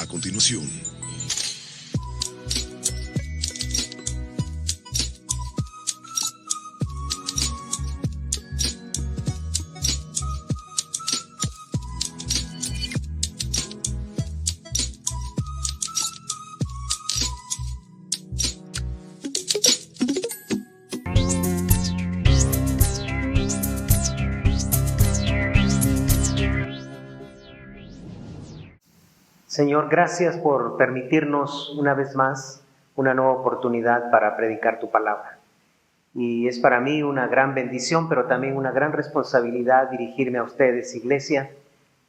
continuación. Señor, gracias por permitirnos una vez más una nueva oportunidad para predicar tu palabra. Y es para mí una gran bendición, pero también una gran responsabilidad dirigirme a ustedes, iglesia,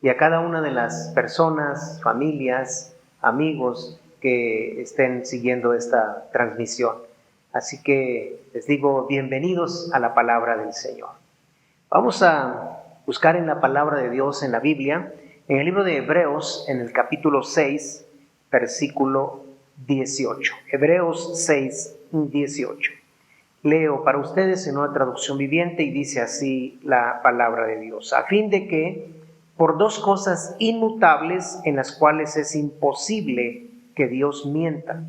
y a cada una de las personas, familias, amigos que estén siguiendo esta transmisión. Así que les digo bienvenidos a la palabra del Señor. Vamos a buscar en la palabra de Dios, en la Biblia, en el libro de Hebreos, en el capítulo 6, versículo 18. Hebreos 6, 18. Leo para ustedes en una traducción viviente y dice así la palabra de Dios. A fin de que, por dos cosas inmutables en las cuales es imposible que Dios mienta,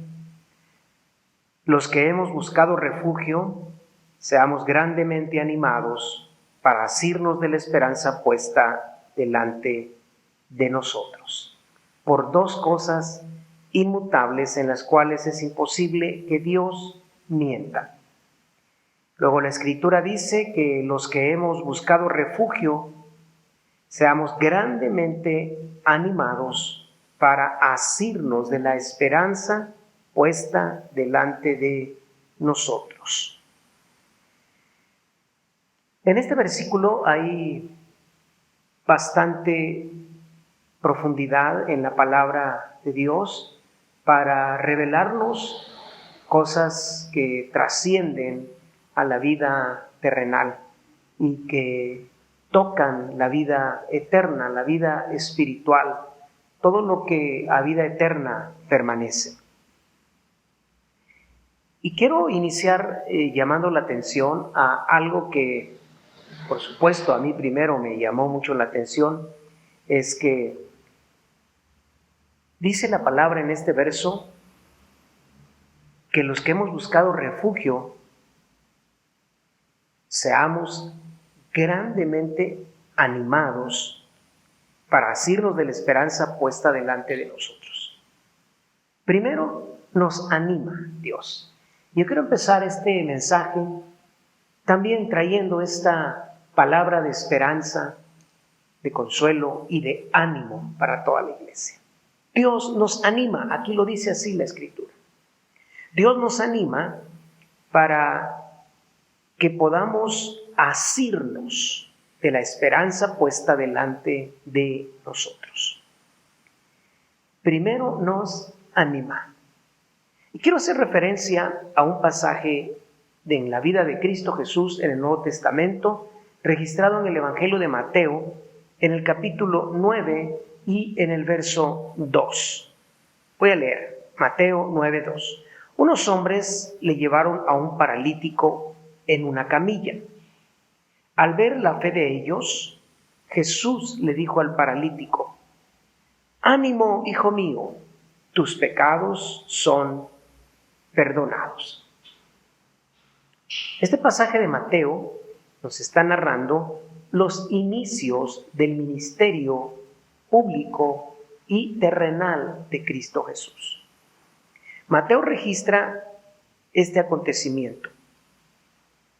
los que hemos buscado refugio, seamos grandemente animados para asirnos de la esperanza puesta delante de nosotros. Por dos cosas inmutables en las cuales es imposible que Dios mienta. Luego la Escritura dice que los que hemos buscado refugio seamos grandemente animados para asirnos de la esperanza puesta delante de nosotros. En este versículo hay bastante profundidad en la palabra de Dios para revelarnos cosas que trascienden a la vida terrenal y que tocan la vida eterna, la vida espiritual, todo lo que a vida eterna permanece. Y quiero iniciar llamando la atención a algo que, por supuesto, a mí primero me llamó mucho la atención, es que dice la palabra en este verso que los que hemos buscado refugio seamos grandemente animados para asirnos de la esperanza puesta delante de nosotros. Primero nos anima Dios. Yo quiero empezar este mensaje también trayendo esta palabra de esperanza, de consuelo y de ánimo para toda la iglesia. Dios nos anima, aquí lo dice así la Escritura. Dios nos anima para que podamos asirnos de la esperanza puesta delante de nosotros. Primero nos anima. Y quiero hacer referencia a un pasaje en la vida de Cristo Jesús en el Nuevo Testamento, registrado en el Evangelio de Mateo, en el capítulo 9 y en el verso 2. Voy a leer Mateo 9:2. Unos hombres le llevaron a un paralítico en una camilla. Al ver la fe de ellos, Jesús le dijo al paralítico: «Ánimo, hijo mío, tus pecados son perdonados». Este pasaje de Mateo nos está narrando los inicios del ministerio público y terrenal de Cristo Jesús. Mateo registra este acontecimiento,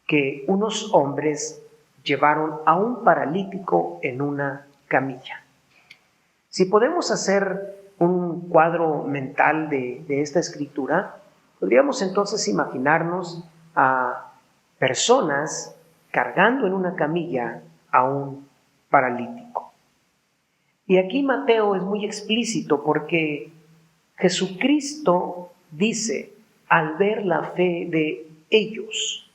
que unos hombres llevaron a un paralítico en una camilla. Si podemos hacer un cuadro mental de esta escritura, podríamos entonces imaginarnos a personas cargando en una camilla a un paralítico. Y aquí Mateo es muy explícito porque Jesucristo dice, al ver la fe de ellos,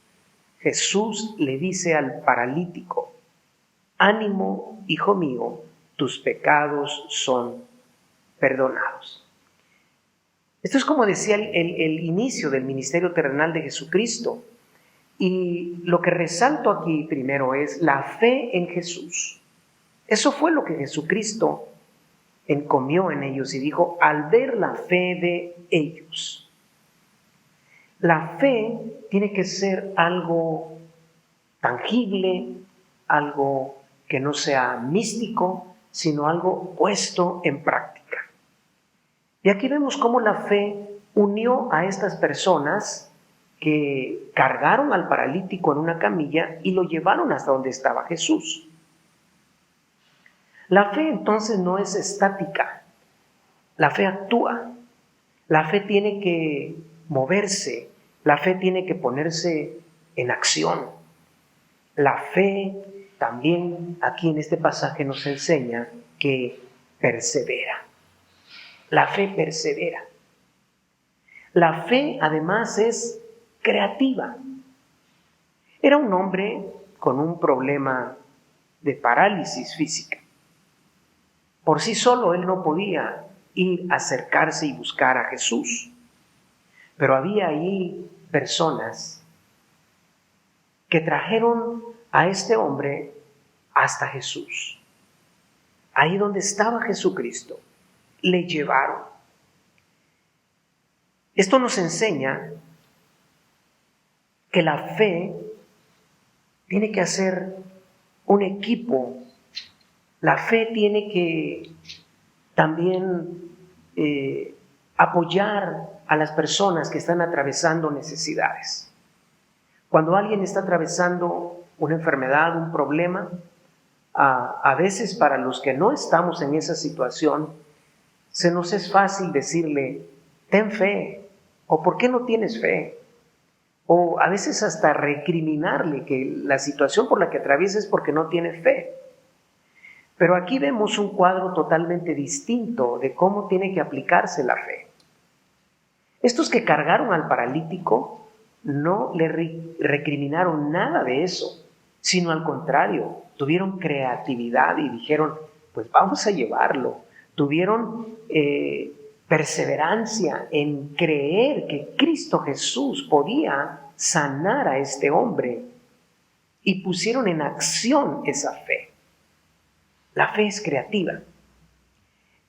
Jesús le dice al paralítico: «Ánimo, hijo mío, tus pecados son perdonados». Esto es como decía el inicio del ministerio terrenal de Jesucristo. Y lo que resalto aquí primero es la fe en Jesús. Eso fue lo que Jesucristo encomió en ellos y dijo, al ver la fe de ellos. La fe tiene que ser algo tangible, algo que no sea místico, sino algo puesto en práctica. Y aquí vemos cómo la fe unió a estas personas que cargaron al paralítico en una camilla y lo llevaron hasta donde estaba Jesús. La fe entonces no es estática, la fe actúa, la fe tiene que moverse, la fe tiene que ponerse en acción. La fe también aquí en este pasaje nos enseña que persevera. La fe persevera. La fe además es creativa. Era un hombre con un problema de parálisis física. Por sí solo él no podía ir a acercarse y buscar a Jesús. Pero había ahí personas que trajeron a este hombre hasta Jesús. Ahí donde estaba Jesucristo, le llevaron. Esto nos enseña que la fe tiene que hacer un equipo. La fe tiene que también apoyar a las personas que están atravesando necesidades. Cuando alguien está atravesando una enfermedad, un problema, a veces para los que no estamos en esa situación, se nos es fácil decirle, ten fe, o ¿por qué no tienes fe? O a veces hasta recriminarle que la situación por la que atraviesa es porque no tiene fe. Pero aquí vemos un cuadro totalmente distinto de cómo tiene que aplicarse la fe. Estos que cargaron al paralítico no le recriminaron nada de eso, sino al contrario, tuvieron creatividad y dijeron, pues vamos a llevarlo. Tuvieron perseverancia en creer que Cristo Jesús podía sanar a este hombre y pusieron en acción esa fe. La fe es creativa.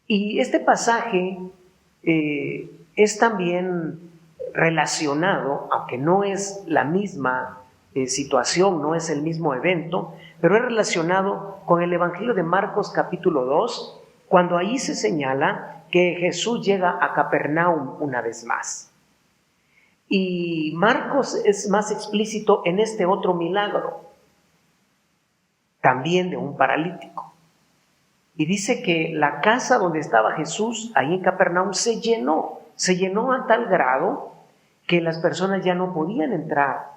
Y este pasaje es también relacionado, aunque no es la misma situación, no es el mismo evento, pero es relacionado con el Evangelio de Marcos capítulo 2, cuando ahí se señala que Jesús llega a Capernaum una vez más. Y Marcos es más explícito en este otro milagro, también de un paralítico. Y dice que la casa donde estaba Jesús, ahí en Capernaum, se llenó a tal grado que las personas ya no podían entrar.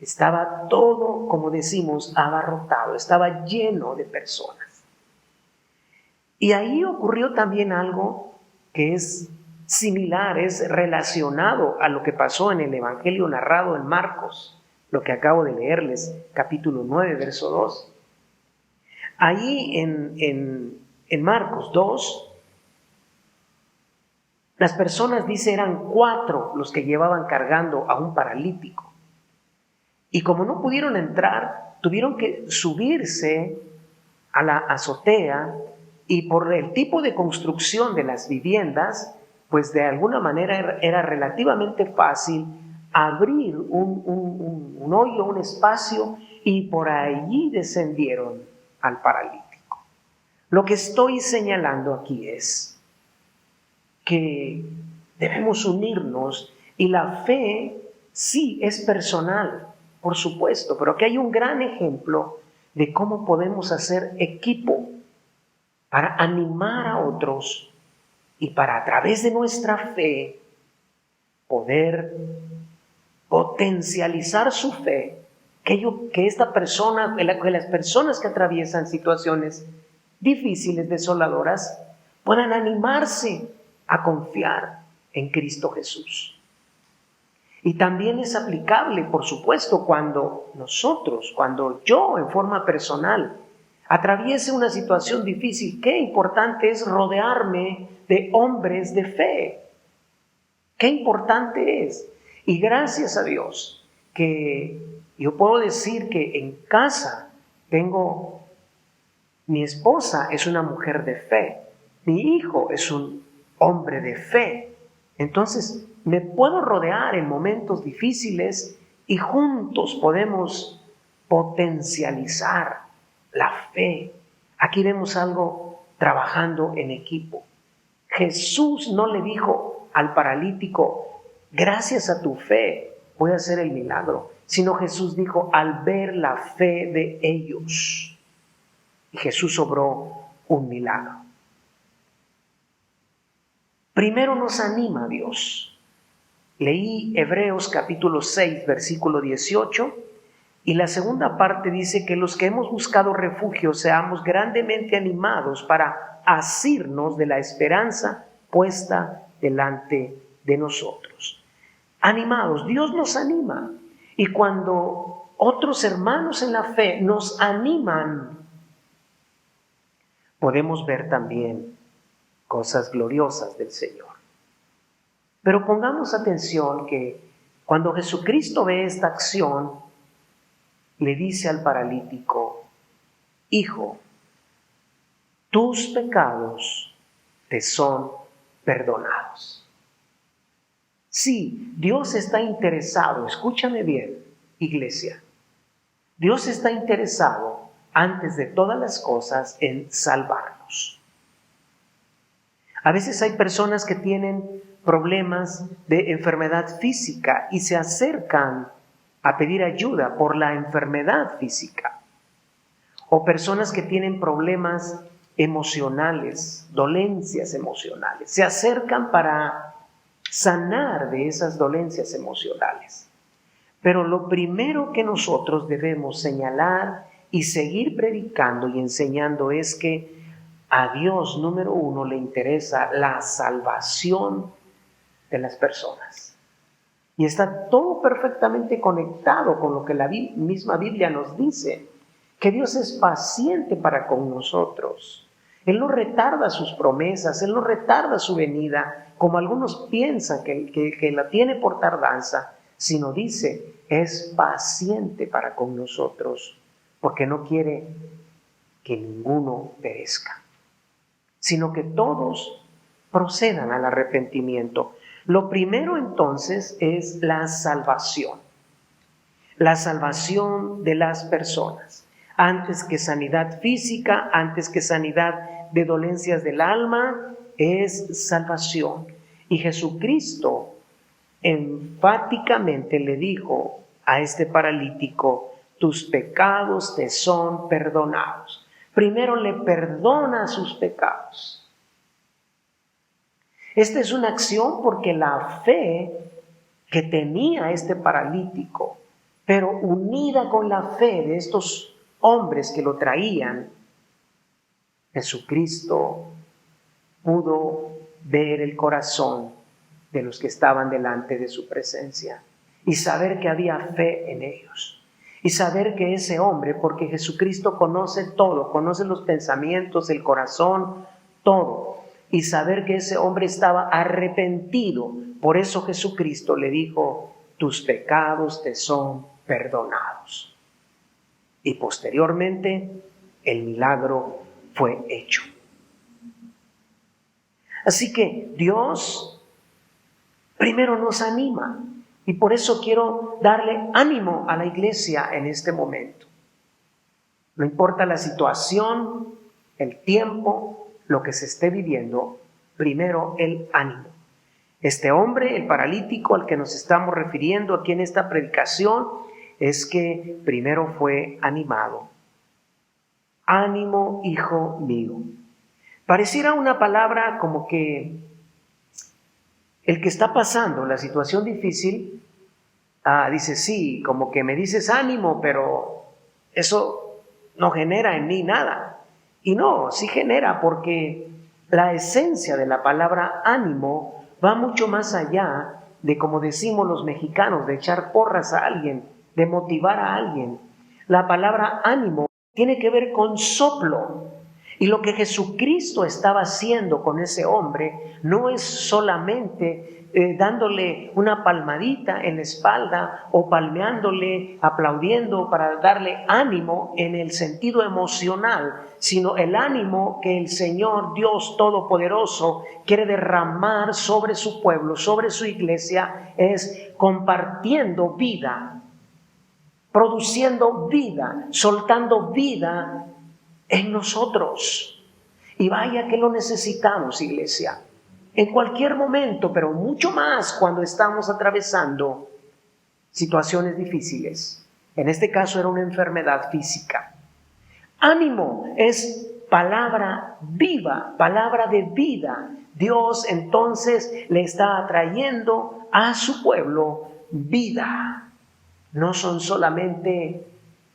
Estaba todo, como decimos, abarrotado, estaba lleno de personas. Y ahí ocurrió también algo que es similar, es relacionado a lo que pasó en el Evangelio narrado en Marcos, lo que acabo de leerles, capítulo 9, verso 2. Ahí en Marcos 2, las personas, dice, eran 4 los que llevaban cargando a un paralítico. Y como no pudieron entrar, tuvieron que subirse a la azotea y por el tipo de construcción de las viviendas, pues de alguna manera era relativamente fácil abrir un hoyo, un espacio, y por allí descendieron al paralítico. Lo que estoy señalando aquí es que debemos unirnos, y la fe sí es personal, por supuesto, pero que hay un gran ejemplo de cómo podemos hacer equipo para animar a otros y para, a través de nuestra fe, poder potencializar su fe, que esta persona, que las personas que atraviesan situaciones difíciles, desoladoras, puedan animarse a confiar en Cristo Jesús. Y también es aplicable, por supuesto, cuando yo en forma personal atraviese una situación difícil. Qué importante es rodearme de hombres de fe. Qué importante es. Y gracias a Dios que yo puedo decir que en casa mi esposa es una mujer de fe. Mi hijo es un hombre de fe. Entonces, me puedo rodear en momentos difíciles y juntos podemos potencializar la fe. Aquí vemos algo trabajando en equipo. Jesús no le dijo al paralítico, gracias a tu fe voy a hacer el milagro, sino Jesús dijo, al ver la fe de ellos. Y Jesús obró un milagro. Primero nos anima Dios. Leí Hebreos capítulo 6, versículo 18, y la segunda parte dice que los que hemos buscado refugio seamos grandemente animados para asirnos de la esperanza puesta delante de nosotros. Animados, Dios nos anima. Y cuando otros hermanos en la fe nos animan, podemos ver también cosas gloriosas del Señor. Pero pongamos atención que cuando Jesucristo ve esta acción, le dice al paralítico, hijo, tus pecados te son perdonados. Sí, Dios está interesado, escúchame bien, iglesia. Dios está interesado, antes de todas las cosas, en salvarnos. A veces hay personas que tienen problemas de enfermedad física y se acercan a pedir ayuda por la enfermedad física. O personas que tienen problemas emocionales, dolencias emocionales, se acercan para sanar de esas dolencias emocionales. Pero lo primero que nosotros debemos señalar y seguir predicando y enseñando es que a Dios, número uno, le interesa la salvación de las personas. Y está todo perfectamente conectado con lo que la misma Biblia nos dice, que Dios es paciente para con nosotros. Él no retarda sus promesas, Él no retarda su venida, como algunos piensan que la tiene por tardanza, sino dice, es paciente para con nosotros, porque no quiere que ninguno perezca, sino que todos procedan al arrepentimiento. Lo primero entonces es la salvación de las personas. Antes que sanidad física, antes que sanidad de dolencias del alma, es salvación. Y Jesucristo enfáticamente le dijo a este paralítico, tus pecados te son perdonados. Primero le perdona sus pecados. Esta es una acción porque la fe que tenía este paralítico, pero unida con la fe de estos hombres que lo traían, Jesucristo pudo ver el corazón de los que estaban delante de su presencia y saber que había fe en ellos. Y saber que ese hombre, porque Jesucristo conoce todo, conoce los pensamientos, el corazón, todo. Y saber que ese hombre estaba arrepentido. Por eso Jesucristo le dijo, tus pecados te son perdonados. Y posteriormente el milagro fue hecho. Así que Dios primero nos anima. Y por eso quiero darle ánimo a la iglesia en este momento. No importa la situación, el tiempo, lo que se esté viviendo, primero el ánimo. Este hombre, el paralítico al que nos estamos refiriendo aquí en esta predicación, es que primero fue animado. Ánimo, hijo mío. Pareciera una palabra como que el que está pasando la situación difícil, dice, sí, como que me dices ánimo, pero eso no genera en mí nada. Y no, sí genera, porque la esencia de la palabra ánimo va mucho más allá de, como decimos los mexicanos, de echar porras a alguien, de motivar a alguien. La palabra ánimo tiene que ver con soplo. Y lo que Jesucristo estaba haciendo con ese hombre no es solamente dándole una palmadita en la espalda o palmeándole, aplaudiendo para darle ánimo en el sentido emocional, sino el ánimo que el Señor Dios Todopoderoso quiere derramar sobre su pueblo, sobre su iglesia, es compartiendo vida, produciendo vida, soltando vida en nosotros. Y vaya que lo necesitamos, iglesia, en cualquier momento, pero mucho más cuando estamos atravesando situaciones difíciles. En este caso era una enfermedad física. Ánimo es palabra viva, palabra de vida. Dios entonces le está trayendo a su pueblo vida. No son solamente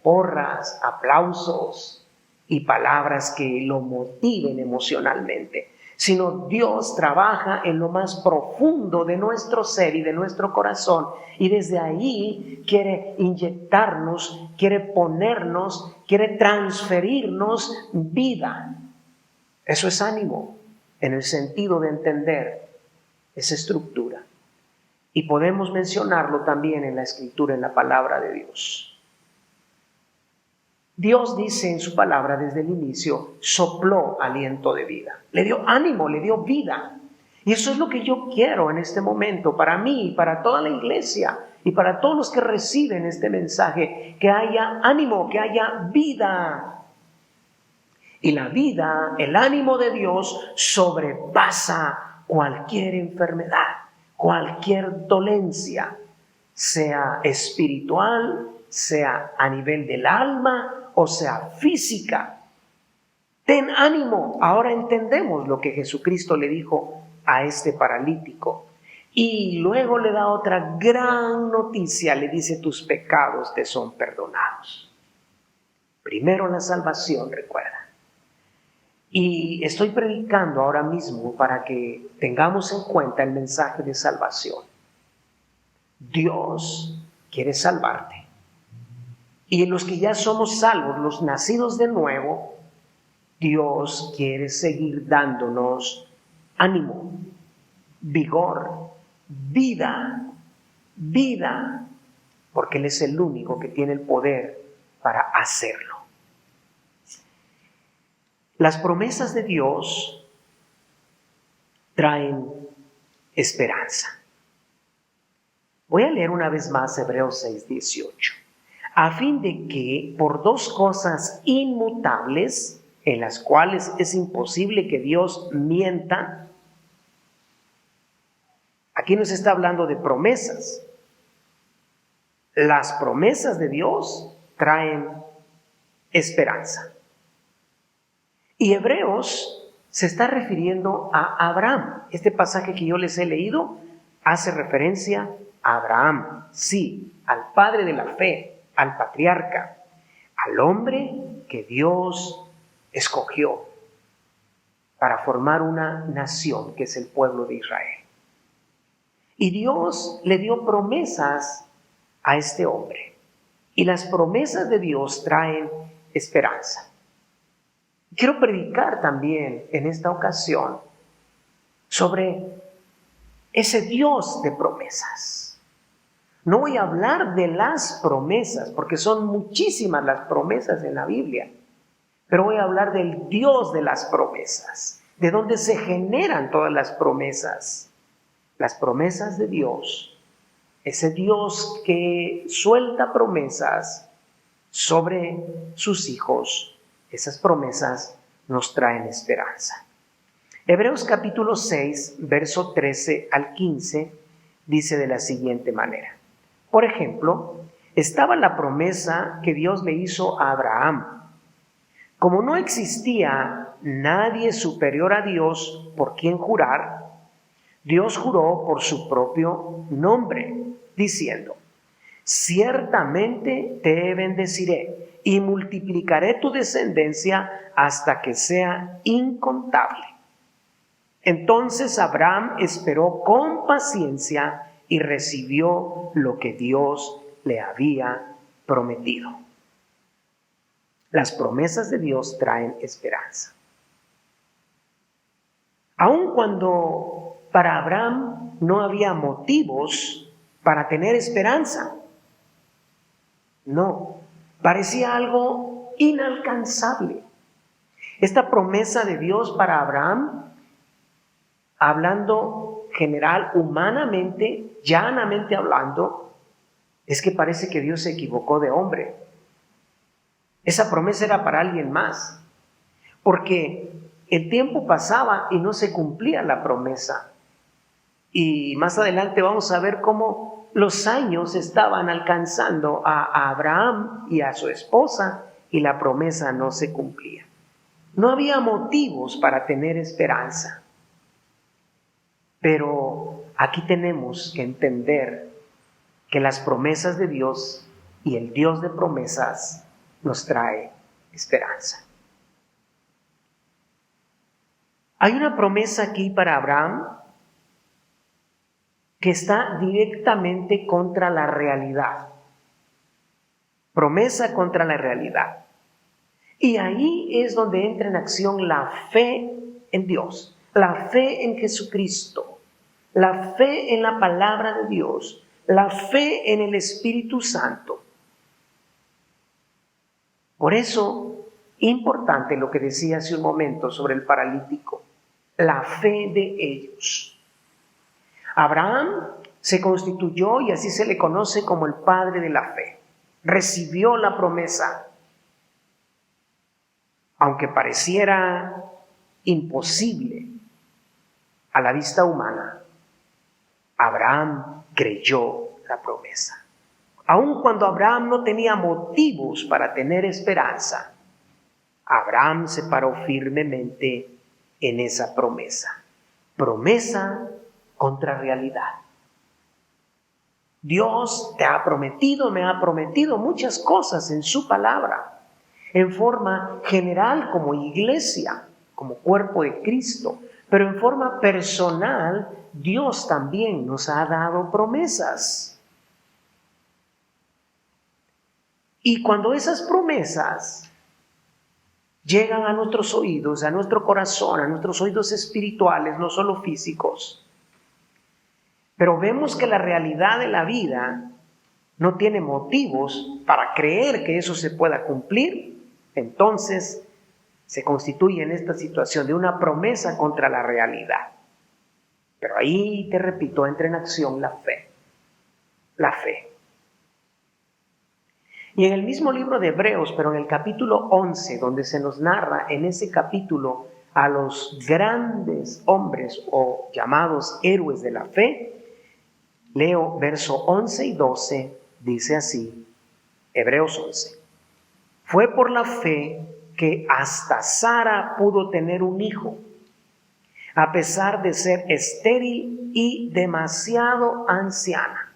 porras, aplausos y palabras que lo motiven emocionalmente, sino Dios trabaja en lo más profundo de nuestro ser y de nuestro corazón, y desde ahí quiere inyectarnos, quiere ponernos, quiere transferirnos vida. Eso es ánimo, en el sentido de entender esa estructura. Y podemos mencionarlo también en la Escritura, en la palabra de Dios. Dios dice en su palabra desde el inicio, sopló aliento de vida, le dio ánimo, le dio vida. Y eso es lo que yo quiero en este momento, para mí, para toda la iglesia y para todos los que reciben este mensaje, que haya ánimo, que haya vida. Y la vida, el ánimo de Dios sobrepasa cualquier enfermedad, cualquier dolencia, sea espiritual, sea a nivel del alma o sea física. Ten ánimo. Ahora entendemos lo que Jesucristo le dijo a este paralítico. Y luego le da otra gran noticia, le dice: tus pecados te son perdonados. Primero la salvación, recuerda. Y estoy predicando ahora mismo para que tengamos en cuenta el mensaje de salvación. Dios quiere salvarte. Y los que ya somos salvos, los nacidos de nuevo, Dios quiere seguir dándonos ánimo, vigor, vida, porque Él es el único que tiene el poder para hacerlo. Las promesas de Dios traen esperanza. Voy a leer una vez más Hebreos 6:18. A fin de que por dos cosas inmutables, en las cuales es imposible que Dios mienta. Aquí nos está hablando de promesas. Las promesas de Dios traen esperanza. Y Hebreos se está refiriendo a Abraham. Este pasaje que yo les he leído hace referencia a Abraham, sí, al padre de la fe, al patriarca, al hombre que Dios escogió para formar una nación que es el pueblo de Israel. Y Dios le dio promesas a este hombre. Y las promesas de Dios traen esperanza. Quiero predicar también en esta ocasión sobre ese Dios de promesas. No voy a hablar de las promesas, porque son muchísimas las promesas en la Biblia, pero voy a hablar del Dios de las promesas, de donde se generan todas las promesas. Las promesas de Dios, ese Dios que suelta promesas sobre sus hijos, esas promesas nos traen esperanza. Hebreos capítulo 6, verso 13 al 15, dice de la siguiente manera. Por ejemplo, estaba la promesa que Dios le hizo a Abraham. Como no existía nadie superior a Dios por quien jurar, Dios juró por su propio nombre, diciendo: ciertamente te bendeciré y multiplicaré tu descendencia hasta que sea incontable. Entonces Abraham esperó con paciencia y recibió lo que Dios le había prometido. Las promesas de Dios traen esperanza. Aun cuando para Abraham no había motivos para tener esperanza. No, parecía algo inalcanzable. Esta promesa de Dios para Abraham, hablando general, humanamente, llanamente hablando, es que parece que Dios se equivocó de hombre. Esa promesa era para alguien más, porque el tiempo pasaba y no se cumplía la promesa. Y más adelante vamos a ver cómo los años estaban alcanzando a Abraham y a su esposa y la promesa no se cumplía. No había motivos para tener esperanza. Pero aquí tenemos que entender que las promesas de Dios y el Dios de promesas nos trae esperanza. Hay una promesa aquí para Abraham que está directamente contra la realidad. Promesa contra la realidad. Y ahí es donde entra en acción la fe en Dios, la fe en Jesucristo, la fe en la palabra de Dios, la fe en el Espíritu Santo. Por eso, importante lo que decía hace un momento sobre el paralítico, la fe de ellos. Abraham se constituyó y así se le conoce como el padre de la fe. Recibió la promesa. Aunque pareciera imposible a la vista humana, Abraham creyó la promesa. Aun cuando Abraham no tenía motivos para tener esperanza, Abraham se paró firmemente en esa promesa. Promesa contra realidad. Dios te ha prometido, me ha prometido muchas cosas en su palabra, en forma general como iglesia, como cuerpo de Cristo, pero en forma personal, Dios también nos ha dado promesas. Y cuando esas promesas llegan a nuestros oídos, a nuestro corazón, a nuestros oídos espirituales, no solo físicos, pero vemos que la realidad de la vida no tiene motivos para creer que eso se pueda cumplir, entonces se constituye en esta situación de una promesa contra la realidad. Pero ahí, te repito, entra en acción la fe. La fe. Y en el mismo libro de Hebreos, pero en el capítulo 11, donde se nos narra en ese capítulo a los grandes hombres o llamados héroes de la fe, leo verso 11 y 12, dice así, Hebreos 11. Fue por la fe que hasta Sara pudo tener un hijo, a pesar de ser estéril y demasiado anciana.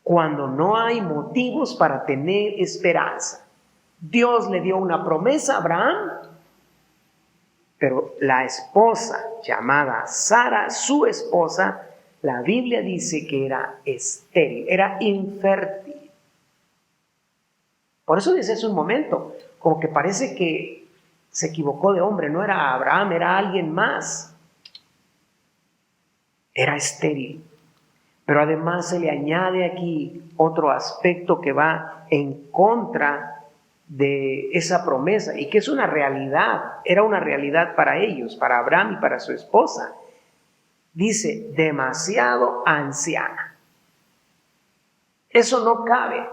Cuando no hay motivos para tener esperanza. Dios le dio una promesa a Abraham, pero la esposa llamada Sara, su esposa, la Biblia dice que era estéril, era infértil. Por eso dice hace un momento, como que parece que se equivocó de hombre, no era Abraham, era alguien más. Era estéril. Pero además se le añade aquí otro aspecto que va en contra de esa promesa y que es una realidad, era una realidad para ellos, para Abraham y para su esposa. Dice, demasiado anciana. Eso no cabe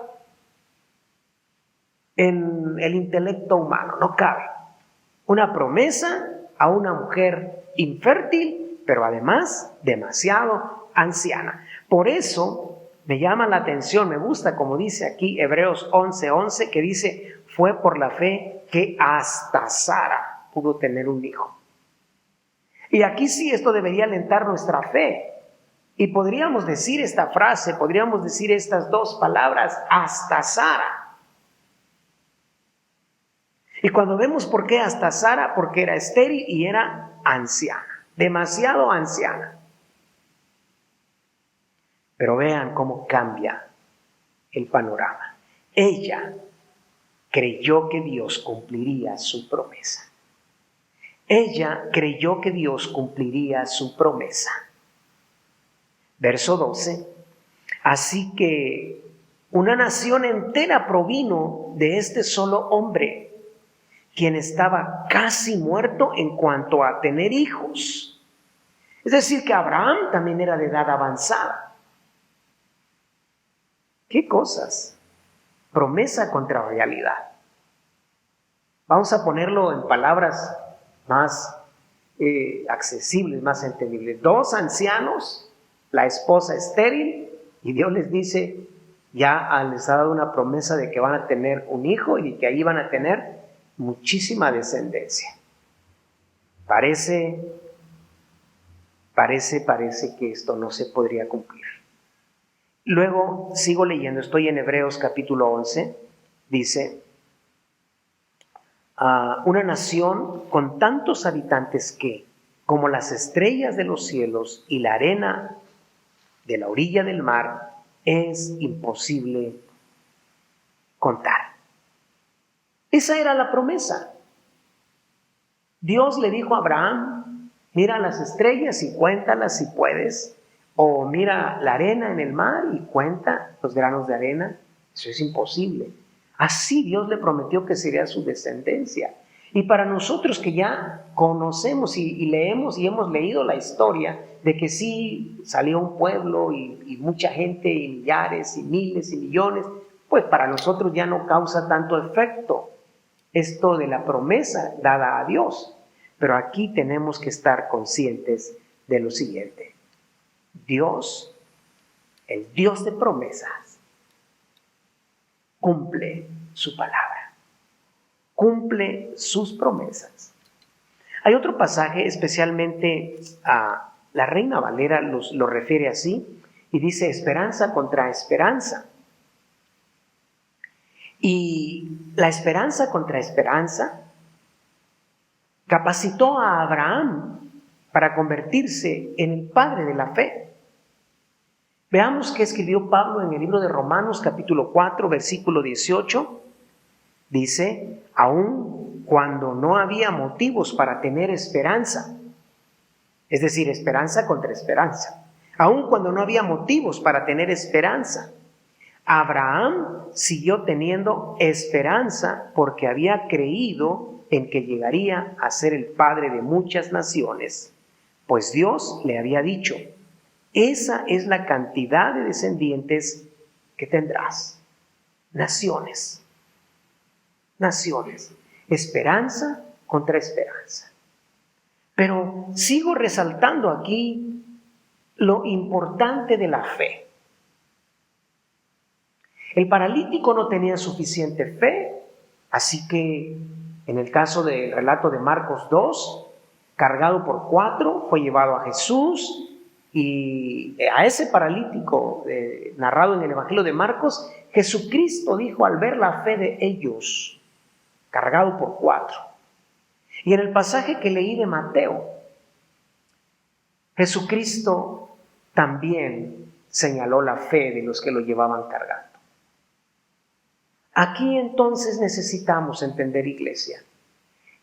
en el intelecto humano, no cabe. Una promesa a una mujer infértil, pero además demasiado anciana. Por eso me llama la atención, me gusta como dice aquí Hebreos 11:11, que dice, fue por la fe que hasta Sara pudo tener un hijo. Y aquí sí esto debería alentar nuestra fe. Y podríamos decir esta frase, podríamos decir estas dos palabras, hasta Sara. Y cuando vemos por qué hasta Sara, porque era estéril y era anciana, demasiado anciana. Pero vean cómo cambia el panorama. Ella creyó que Dios cumpliría su promesa. ella creyó que Dios cumpliría su promesa. Verso 12. Así que una nación entera provino de este solo hombre, quien estaba casi muerto en cuanto a tener hijos. Es decir, que Abraham también era de edad avanzada. ¿Qué cosas? Promesa contra realidad. Vamos a ponerlo en palabras más accesibles, más entendibles. 2 ancianos, la esposa estéril, y Dios les dice, ya les ha dado una promesa de que van a tener un hijo y que ahí van a tener muchísima descendencia. Parece que esto no se podría cumplir. Luego sigo leyendo, estoy en Hebreos capítulo 11, dice, una nación con tantos habitantes que, como las estrellas de los cielos y la arena de la orilla del mar, es imposible contar. Esa era la promesa. Dios le dijo a Abraham, mira las estrellas y cuéntalas si puedes, o mira la arena en el mar y cuenta los granos de arena. Eso es imposible. Así Dios le prometió que sería su descendencia. Y para nosotros que ya conocemos y leemos y hemos leído la historia de que sí salió un pueblo y mucha gente y millares y miles y millones, pues para nosotros ya no causa tanto efecto esto de la promesa dada a Dios. Pero aquí tenemos que estar conscientes de lo siguiente. Dios, el Dios de promesas, cumple su palabra, cumple sus promesas. Hay otro pasaje, especialmente a la Reina Valera lo refiere así, y dice esperanza contra esperanza. Y la esperanza contra esperanza capacitó a Abraham para convertirse en el padre de la fe. Veamos qué escribió Pablo en el libro de Romanos capítulo 4, versículo 18. Dice, aun cuando no había motivos para tener esperanza, es decir, esperanza contra esperanza, aun cuando no había motivos para tener esperanza, Abraham siguió teniendo esperanza porque había creído en que llegaría a ser el padre de muchas naciones, pues Dios le había dicho, esa es la cantidad de descendientes que tendrás. Naciones. Naciones. Esperanza contra esperanza. Pero sigo resaltando aquí lo importante de la fe. El paralítico no tenía suficiente fe, así que en el caso del relato de Marcos 2, cargado por 4, fue llevado a Jesús. Y a ese paralítico narrado en el Evangelio de Marcos, Jesucristo dijo al ver la fe de ellos, cargado por 4. Y en el pasaje que leí de Mateo, Jesucristo también señaló la fe de los que lo llevaban cargando. Aquí entonces necesitamos entender, iglesia,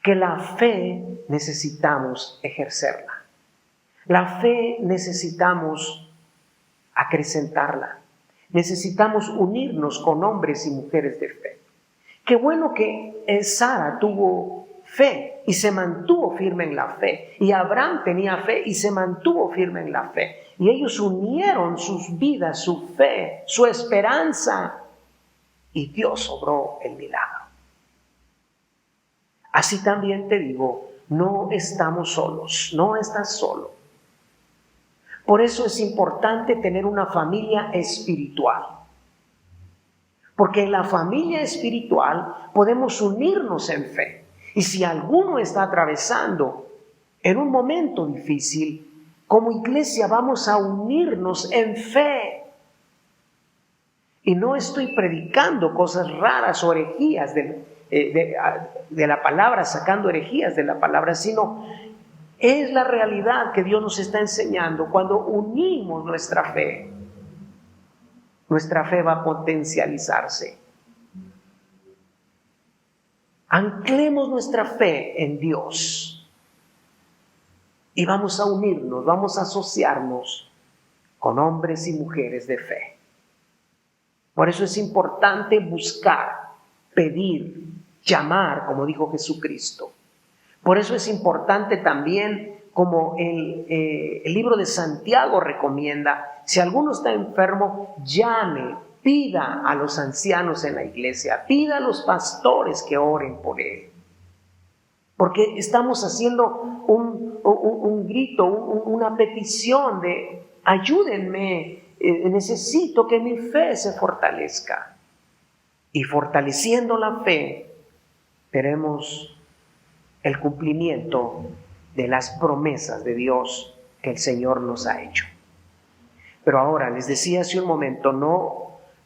que la fe necesitamos ejercerla. La fe necesitamos acrecentarla. Necesitamos unirnos con hombres y mujeres de fe. Qué bueno que Sara tuvo fe y se mantuvo firme en la fe. Y Abraham tenía fe y se mantuvo firme en la fe. Y ellos unieron sus vidas, su fe, su esperanza. Y Dios obró el milagro. Así también te digo, no estamos solos, no estás solo. Por eso es importante tener una familia espiritual. Porque en la familia espiritual podemos unirnos en fe. Y si alguno está atravesando en un momento difícil, como iglesia vamos a unirnos en fe. Y no estoy predicando cosas raras o herejías de la palabra, sacando herejías de la palabra, sino es la realidad que Dios nos está enseñando. Cuando unimos nuestra fe va a potencializarse. Anclemos nuestra fe en Dios. y vamos a unirnos, vamos a asociarnos con hombres y mujeres de fe. Por eso es importante buscar, pedir, llamar, como dijo Jesucristo. Por eso es importante también, como el libro de Santiago recomienda, si alguno está enfermo, llame, pida a los ancianos en la iglesia, pida a los pastores que oren por él. Porque estamos haciendo un grito, una petición de ayúdenme, necesito que mi fe se fortalezca. Y fortaleciendo la fe, veremos el cumplimiento de las promesas de Dios que el Señor nos ha hecho. Pero ahora, les decía hace un momento, no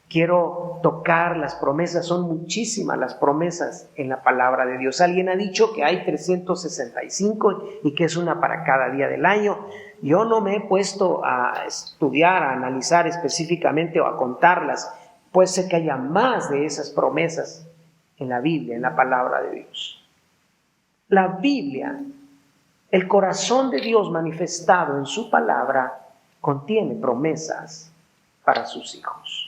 quiero tocar las promesas, son muchísimas las promesas en la palabra de Dios. Alguien ha dicho que hay 365 y que es una para cada día del año. Yo no me he puesto a estudiar, a analizar específicamente o a contarlas. Puede ser que haya más de esas promesas en la Biblia, en la palabra de Dios. La Biblia, el corazón de Dios manifestado en su palabra, contiene promesas para sus hijos.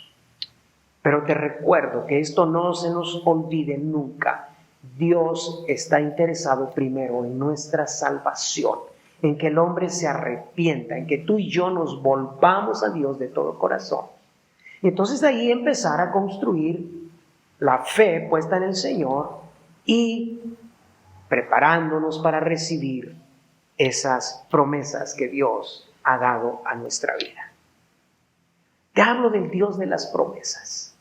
Pero te recuerdo que esto no se nos olvide nunca. Dios está interesado primero en nuestra salvación, en que el hombre se arrepienta, en que tú y yo nos volvamos a Dios de todo corazón. Y entonces de ahí empezar a construir la fe puesta en el Señor y preparándonos para recibir esas promesas que Dios ha dado a nuestra vida. Te hablo del Dios de las promesas.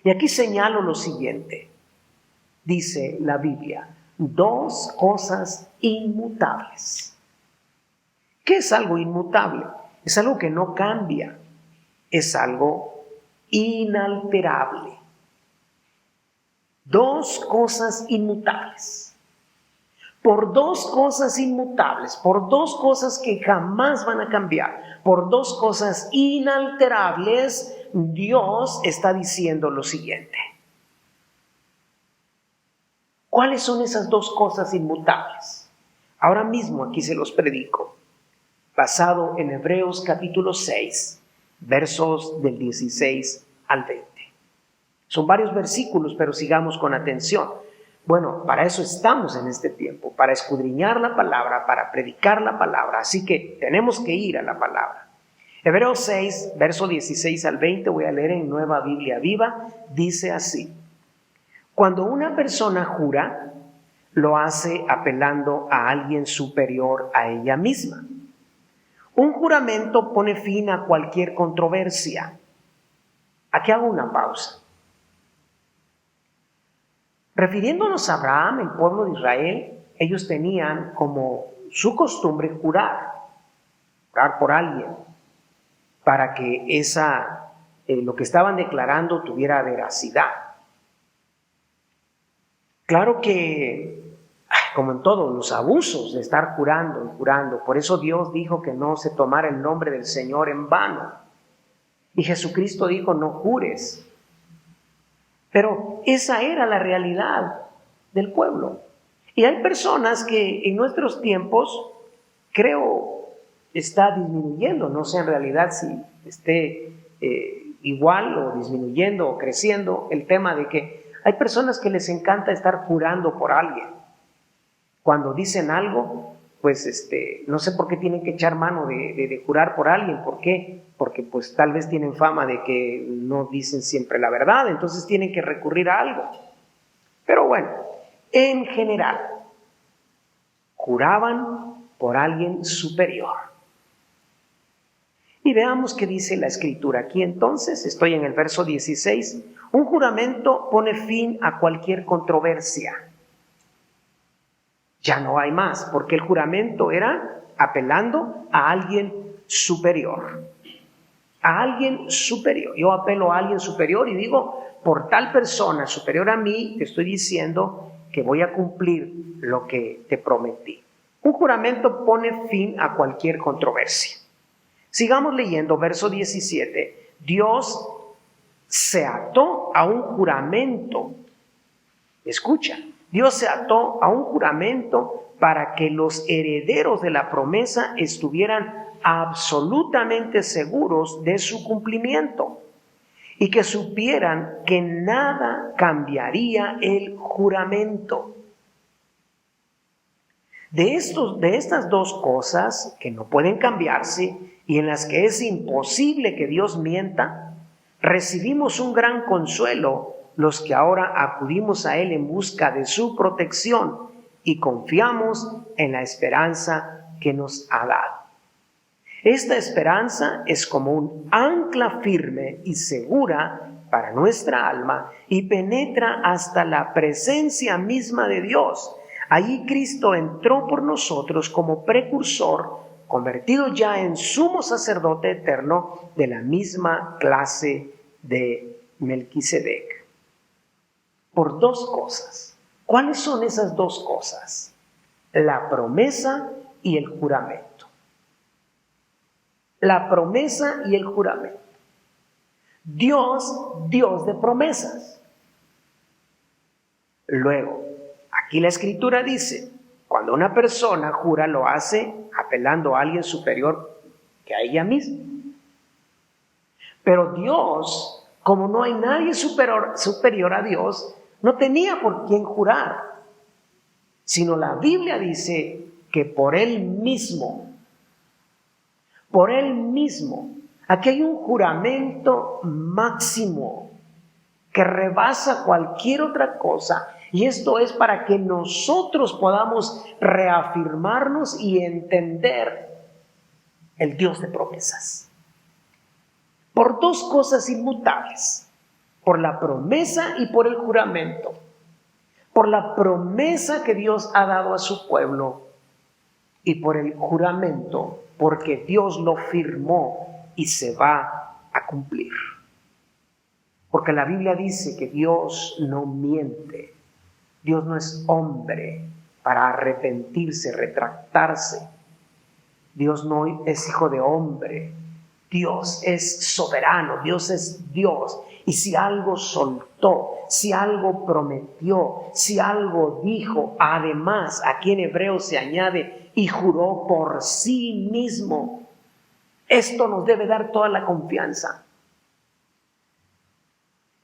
Y aquí señalo lo siguiente. Dice la Biblia, 2 cosas inmutables. ¿Qué es algo inmutable? Es algo que no cambia. Es algo inalterable. 2 cosas inmutables. Por 2 cosas inmutables, por 2 cosas que jamás van a cambiar, por 2 cosas inalterables, Dios está diciendo lo siguiente. ¿Cuáles son esas 2 cosas inmutables? Ahora mismo aquí se los predico, basado en Hebreos capítulo 6, versos del 16 al 20. Son varios versículos, pero sigamos con atención. Bueno, para eso estamos en este tiempo, para escudriñar la palabra, para predicar la palabra, así que tenemos que ir a la palabra. Hebreos 6, verso 16 al 20, voy a leer en Nueva Biblia Viva, dice así: cuando una persona jura, lo hace apelando a alguien superior a ella misma. Un juramento pone fin a cualquier controversia. Aquí hago una pausa. Refiriéndonos a Abraham, el pueblo de Israel, ellos tenían como su costumbre jurar por alguien, para que lo que estaban declarando tuviera veracidad. Claro que, como en todos los abusos de estar jurando y jurando, por eso Dios dijo que no se tomara el nombre del Señor en vano. Y Jesucristo dijo, no jures. Pero esa era la realidad del pueblo. Y hay personas que en nuestros tiempos, creo, está disminuyendo. No sé en realidad si esté igual o disminuyendo o creciendo el tema de que hay personas que les encanta estar jurando por alguien. Cuando dicen algo, pues no sé por qué tienen que echar mano de jurar por alguien. ¿Por qué? Porque pues tal vez tienen fama de que no dicen siempre la verdad, entonces tienen que recurrir a algo. Pero bueno, en general, juraban por alguien superior. Y veamos qué dice la Escritura. Aquí entonces, estoy en el verso 16, un juramento pone fin a cualquier controversia. Ya no hay más, porque el juramento era apelando a alguien superior. A alguien superior. Yo apelo a alguien superior y digo, por tal persona superior a mí, te estoy diciendo que voy a cumplir lo que te prometí. Un juramento pone fin a cualquier controversia. Sigamos leyendo, verso 17. Dios se ató a un juramento. Escucha, Dios se ató a un juramento para que los herederos de la promesa estuvieran absolutamente seguros de su cumplimiento y que supieran que nada cambiaría el juramento. De estas dos cosas que no pueden cambiarse y en las que es imposible que Dios mienta, recibimos un gran consuelo los que ahora acudimos a Él en busca de su protección y confiamos en la esperanza que nos ha dado. Esta esperanza es como un ancla firme y segura para nuestra alma y penetra hasta la presencia misma de Dios. Allí Cristo entró por nosotros como precursor, convertido ya en sumo sacerdote eterno de la misma clase de Melquisedec. Por dos cosas. ¿Cuáles son esas dos cosas? La promesa y el juramento. La promesa y el juramento. Dios de promesas. Luego, aquí la Escritura dice, cuando una persona jura, lo hace apelando a alguien superior que a ella misma. Pero Dios, como no hay nadie superior a Dios, no tenía por quién jurar, sino la Biblia dice que por Él mismo, aquí hay un juramento máximo que rebasa cualquier otra cosa, y esto es para que nosotros podamos reafirmarnos y entender el Dios de promesas. Por dos cosas inmutables, por la promesa y por el juramento. Por la promesa que Dios ha dado a su pueblo y por el juramento, porque Dios lo firmó y se va a cumplir. Porque la Biblia dice que Dios no miente. Dios no es hombre para arrepentirse, retractarse. Dios no es hijo de hombre. Dios es soberano, Dios es Dios. Y si algo soltó, si algo prometió, si algo dijo, además, aquí en hebreo se añade, y juró por sí mismo. Esto nos debe dar toda la confianza.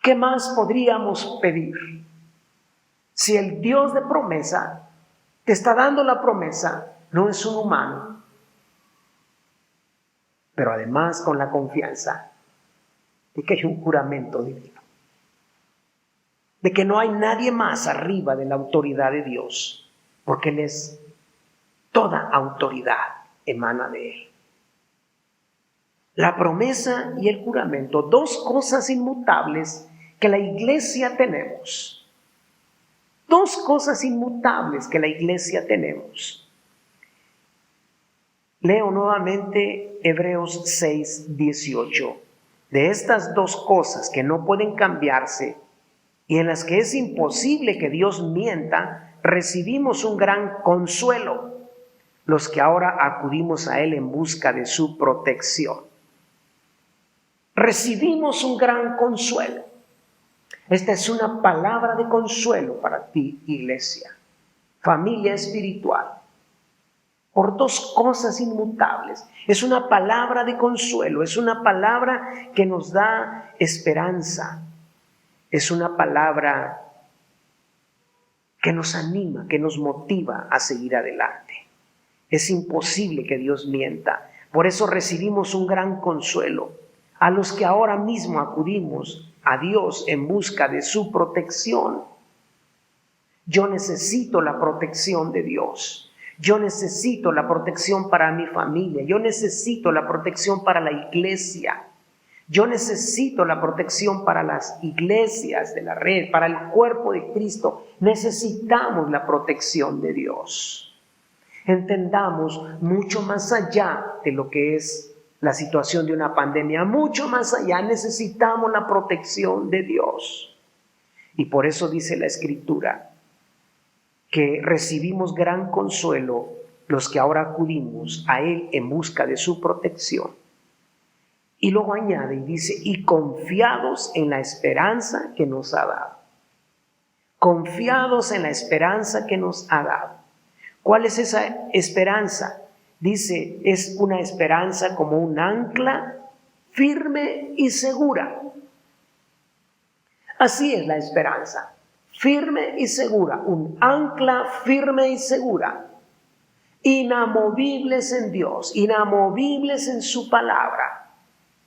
¿Qué más podríamos pedir? Si el Dios de promesa te está dando la promesa, no es un humano, pero además con la confianza de que hay un juramento divino, de que no hay nadie más arriba de la autoridad de Dios, porque Él es toda autoridad, emana de Él. La promesa y el juramento, dos cosas inmutables que la iglesia tenemos. Dos cosas inmutables que la iglesia tenemos. Leo nuevamente Hebreos 6:18. De estas dos cosas que no pueden cambiarse y en las que es imposible que Dios mienta, recibimos un gran consuelo, los que ahora acudimos a Él en busca de su protección. Recibimos un gran consuelo. Esta es una palabra de consuelo para ti, iglesia, familia espiritual. Por dos cosas inmutables. Es una palabra de consuelo, es una palabra que nos da esperanza. Es una palabra que nos anima, que nos motiva a seguir adelante. Es imposible que Dios mienta. Por eso recibimos un gran consuelo a los que ahora mismo acudimos a Dios en busca de su protección. Yo necesito la protección de Dios. Yo necesito la protección para mi familia. Yo necesito la protección para la iglesia. Yo necesito la protección para las iglesias de la red, para el cuerpo de Cristo. Necesitamos la protección de Dios. Entendamos mucho más allá de lo que es la situación de una pandemia, mucho más allá necesitamos la protección de Dios. Y por eso dice la Escritura que recibimos gran consuelo los que ahora acudimos a Él en busca de su protección. Y luego añade y dice, y confiados en la esperanza que nos ha dado. confiados en la esperanza que nos ha dado. ¿Cuál es esa esperanza? Dice, es una esperanza como un ancla firme y segura. Así es la esperanza, firme y segura, un ancla firme y segura. Inamovibles en Dios, inamovibles en su palabra,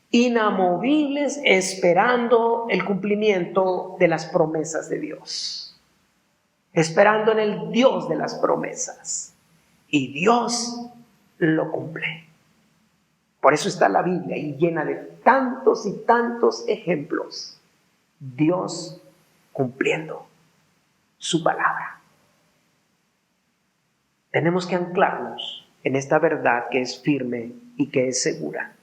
inamovibles esperando el cumplimiento de las promesas de Dios, esperando en el Dios de las promesas. Y Dios lo cumple. Por eso está la Biblia y llena de tantos y tantos ejemplos. Dios cumpliendo su palabra. Tenemos que anclarnos en esta verdad que es firme y que es segura.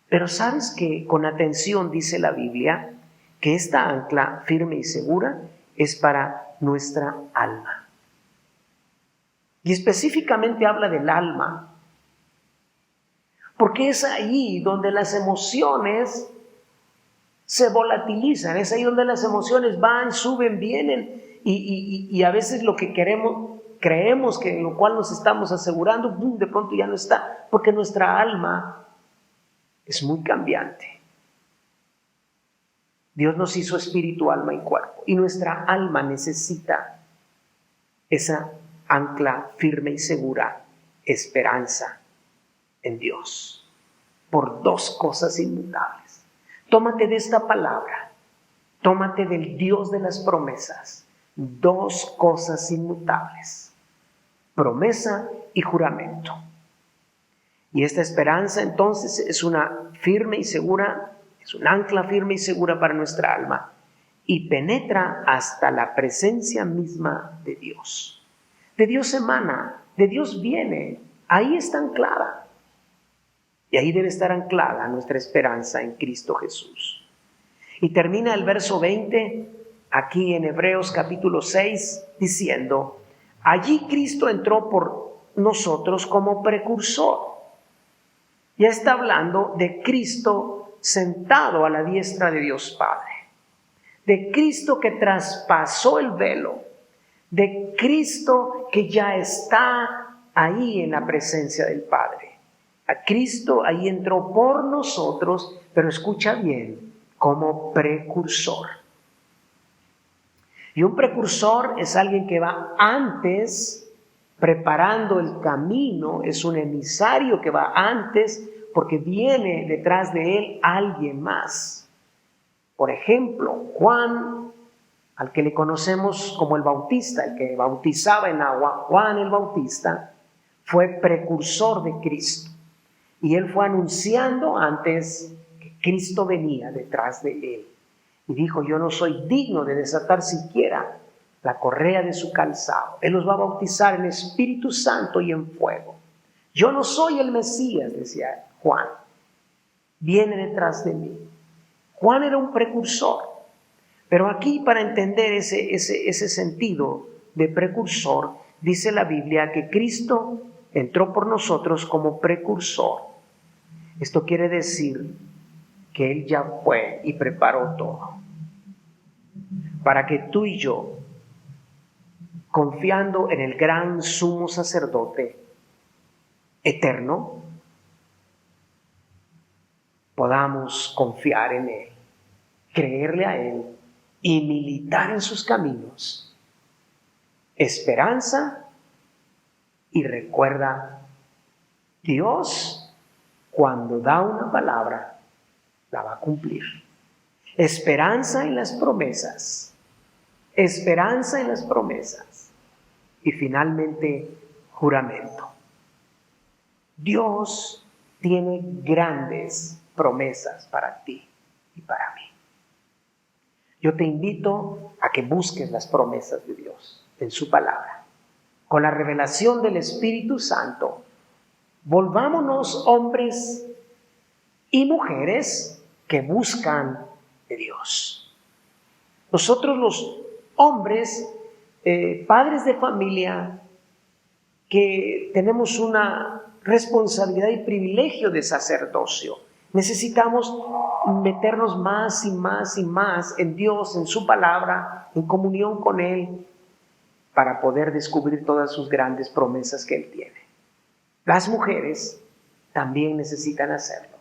Pero ¿sabes que con atención dice la Biblia que esta ancla firme y segura es para nuestra alma? Y específicamente habla del alma, porque es ahí donde las emociones se volatilizan, es ahí donde las emociones van, suben, vienen, y a veces lo que creemos que en lo cual nos estamos asegurando, de pronto ya no está, porque nuestra alma es muy cambiante. Dios nos hizo espíritu, alma y cuerpo, y nuestra alma necesita esa ancla firme y segura, esperanza en Dios, por dos cosas inmutables. Tómate de esta palabra, tómate del Dios de las promesas, dos cosas inmutables, promesa y juramento. Y esta esperanza entonces es una firme y segura, es un ancla firme y segura para nuestra alma y penetra hasta la presencia misma de Dios. De Dios emana, de Dios viene, ahí está anclada. Y ahí debe estar anclada nuestra esperanza en Cristo Jesús. Y termina el verso 20, aquí en Hebreos capítulo 6, diciendo, allí Cristo entró por nosotros como precursor. Ya está hablando de Cristo sentado a la diestra de Dios Padre, de Cristo que traspasó el velo, de Cristo que ya está ahí en la presencia del Padre. A Cristo ahí entró por nosotros, pero escucha bien, como precursor. Y un precursor es alguien que va antes, preparando el camino, es un emisario que va antes, porque viene detrás de él alguien más. Por ejemplo, Juan, al que le conocemos como el Bautista, el que bautizaba en agua, Juan el Bautista, fue precursor de Cristo. Y él fue anunciando antes que Cristo venía detrás de él. Y dijo, yo no soy digno de desatar siquiera la correa de su calzado. Él los va a bautizar en Espíritu Santo y en fuego. Yo no soy el Mesías, decía Juan. Viene detrás de mí. Juan era un precursor. Pero aquí, para entender ese sentido de precursor, dice la Biblia que Cristo entró por nosotros como precursor. Esto quiere decir que Él ya fue y preparó todo para que tú y yo, confiando en el gran sumo sacerdote eterno, podamos confiar en Él, creerle a Él y militar en sus caminos. Esperanza y recuerda, Dios, cuando da una palabra, la va a cumplir. Esperanza en las promesas. Esperanza en las promesas. Y finalmente, juramento. Dios tiene grandes promesas para ti y para mí. Yo te invito a que busques las promesas de Dios en su palabra. Con la revelación del Espíritu Santo, volvámonos hombres y mujeres que buscan de Dios. Nosotros los hombres, padres de familia, que tenemos una responsabilidad y privilegio de sacerdocio, Necesitamos meternos más y más y más en Dios, en su palabra, en comunión con Él, para poder descubrir todas sus grandes promesas que Él tiene. Las mujeres también necesitan hacerlo.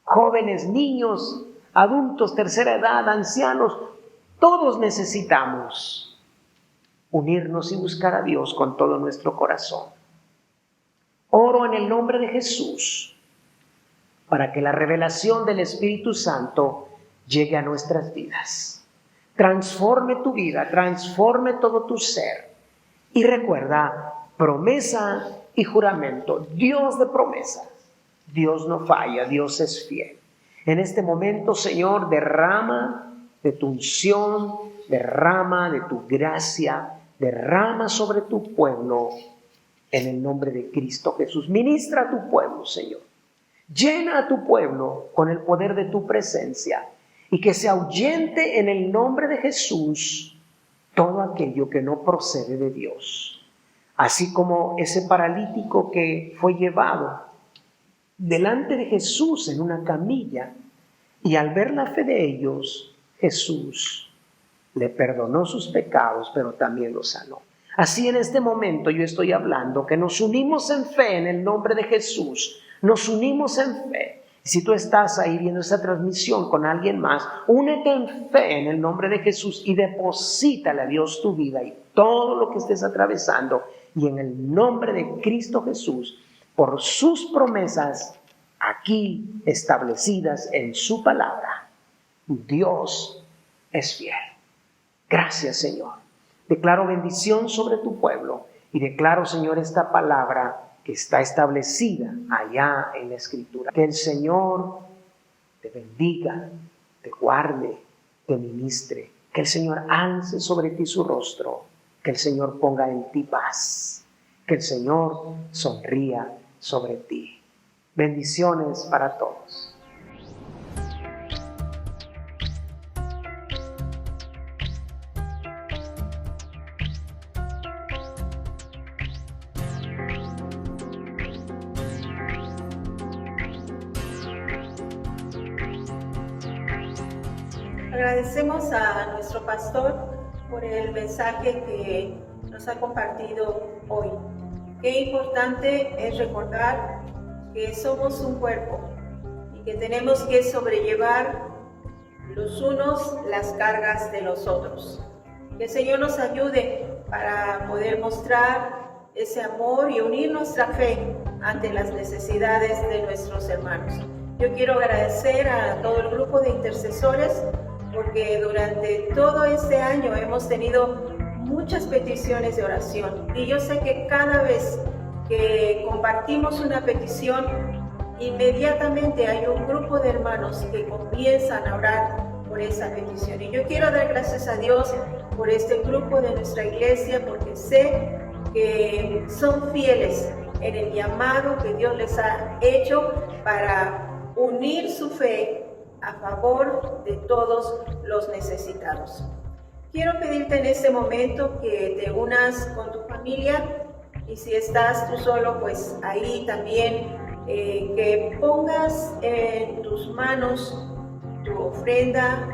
Jóvenes, niños, adultos, tercera edad, ancianos, todos necesitamos unirnos y buscar a Dios con todo nuestro corazón. Oro en el nombre de Jesús para que la revelación del Espíritu Santo llegue a nuestras vidas. Transforme tu vida, transforme todo tu ser. Y recuerda, promesa y juramento, Dios de promesas. Dios no falla, Dios es fiel. En este momento, Señor, derrama de tu unción, derrama de tu gracia, derrama sobre tu pueblo en el nombre de Cristo Jesús. Ministra a tu pueblo, Señor. Llena a tu pueblo con el poder de tu presencia y que se ahuyente en el nombre de Jesús todo aquello que no procede de Dios. Así como ese paralítico que fue llevado delante de Jesús en una camilla, y al ver la fe de ellos, Jesús le perdonó sus pecados, pero también los sanó. Así en este momento yo estoy hablando que nos unimos en fe en el nombre de Jesús, nos unimos en fe. Si tú estás ahí viendo esta transmisión con alguien más, únete en fe en el nombre de Jesús y deposítale a Dios tu vida y todo lo que estés atravesando, y en el nombre de Cristo Jesús, por sus promesas aquí establecidas en su palabra, Dios es fiel. Gracias, Señor. Declaro bendición sobre tu pueblo y declaro, Señor, esta palabra que está establecida allá en la Escritura. Que el Señor te bendiga, te guarde, te ministre. Que el Señor alce sobre ti su rostro. Que el Señor ponga en ti paz. Que el Señor sonría sobre ti. Bendiciones para todos. Agradecemos a nuestro pastor por el mensaje que nos ha compartido hoy. Qué importante es recordar que somos un cuerpo y que tenemos que sobrellevar los unos las cargas de los otros. Que el Señor nos ayude para poder mostrar ese amor y unir nuestra fe ante las necesidades de nuestros hermanos. Yo quiero agradecer a todo el grupo de intercesores porque durante todo este año hemos tenido muchas peticiones de oración y yo sé que cada vez que compartimos una petición, inmediatamente hay un grupo de hermanos que comienzan a orar por esa petición. Y yo quiero dar gracias a Dios por este grupo de nuestra iglesia, porque sé que son fieles en el llamado que Dios les ha hecho para unir su fe a favor de todos los necesitados. Quiero pedirte en este momento que te unas con tu familia, y si estás tú solo, pues ahí también que pongas en tus manos tu ofrenda,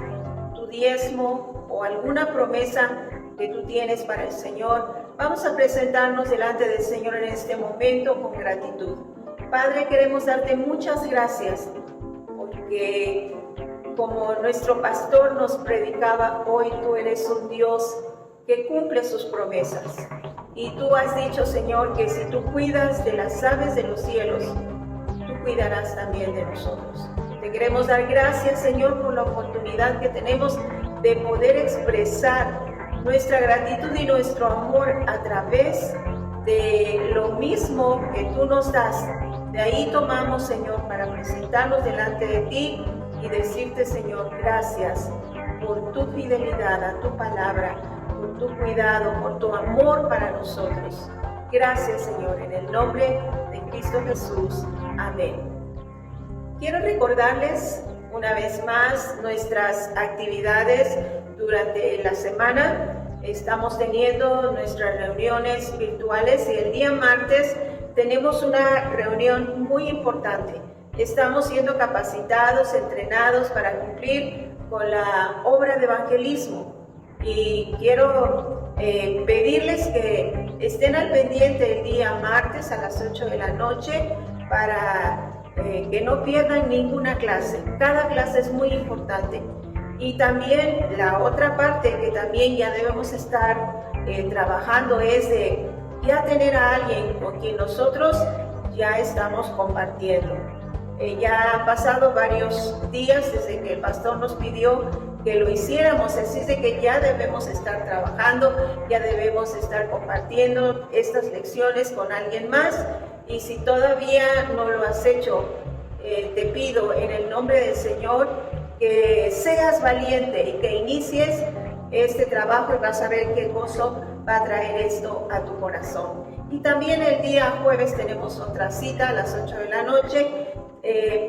tu diezmo o alguna promesa que tú tienes para el Señor. Vamos a presentarnos delante del Señor en este momento con gratitud. Padre, queremos darte muchas gracias porque, como nuestro pastor nos predicaba hoy, tú eres un Dios que cumple sus promesas. Y tú has dicho, Señor, que si tú cuidas de las aves de los cielos, tú cuidarás también de nosotros. Te queremos dar gracias, Señor, por la oportunidad que tenemos de poder expresar nuestra gratitud y nuestro amor a través de lo mismo que tú nos das. De ahí tomamos, Señor, para presentarnos delante de ti y decirte, Señor, gracias por tu fidelidad a tu palabra, por tu cuidado, por tu amor para nosotros. Gracias, Señor, en el nombre de Cristo Jesús. Amén. Quiero recordarles una vez más nuestras actividades durante la semana. Estamos teniendo nuestras reuniones virtuales y el día martes tenemos una reunión muy importante. estamos siendo capacitados, entrenados para cumplir con la obra de evangelismo. Y quiero pedirles que estén al pendiente el día martes a las 8 de la noche para que no pierdan ninguna clase. Cada clase es muy importante. Y también la otra parte que también ya debemos estar trabajando es de ya tener a alguien con quien nosotros ya estamos compartiendo. Ya han pasado varios días desde que el pastor nos pidió que lo hiciéramos, así es de que ya debemos estar trabajando, ya debemos estar compartiendo estas lecciones con alguien más. Y si todavía no lo has hecho, te pido en el nombre del Señor que seas valiente y que inicies este trabajo y vas a ver qué gozo va a traer esto a tu corazón. Y también el día jueves tenemos otra cita a las 8 de la noche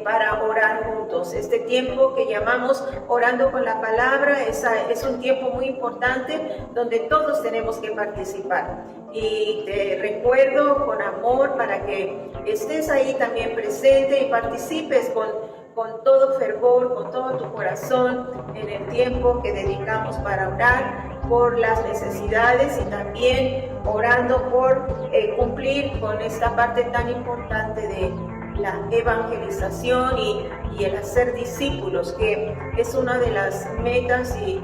para orar juntos. Este tiempo que llamamos orando con la palabra es un tiempo muy importante donde todos tenemos que participar. Y te recuerdo con amor para que estés ahí también presente y participes con todo fervor, con todo tu corazón en el tiempo que dedicamos para orar por las necesidades y también orando por cumplir con esta parte tan importante de la evangelización y el hacer discípulos, que es una de las metas y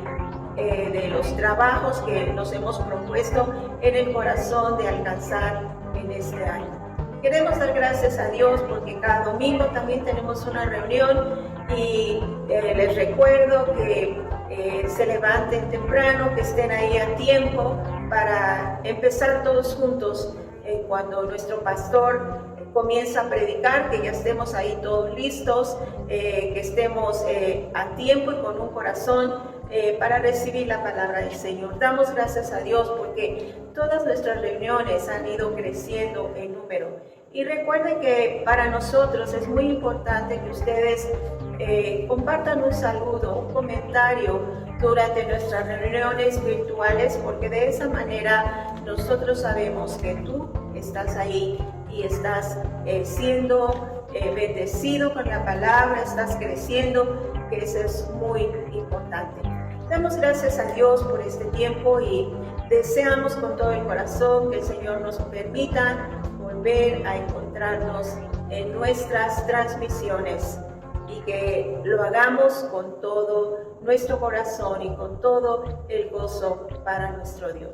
de los trabajos que nos hemos propuesto en el corazón de alcanzar en este año. Queremos dar gracias a Dios porque cada domingo también tenemos una reunión y les recuerdo que se levanten temprano, que estén ahí a tiempo para empezar todos juntos cuando nuestro pastor comienza a predicar, que ya estemos ahí todos listos, que estemos a tiempo y con un corazón para recibir la palabra del Señor. Damos gracias a Dios porque todas nuestras reuniones han ido creciendo en número. Y recuerden que para nosotros es muy importante que ustedes compartan un saludo, un comentario durante nuestras reuniones virtuales, porque de esa manera nosotros sabemos que tú estás ahí y estás siendo bendecido con la palabra, estás creciendo, que eso es muy importante. Damos gracias a Dios por este tiempo y deseamos con todo el corazón que el Señor nos permita volver a encontrarnos en nuestras transmisiones y que lo hagamos con todo nuestro corazón y con todo el gozo para nuestro Dios.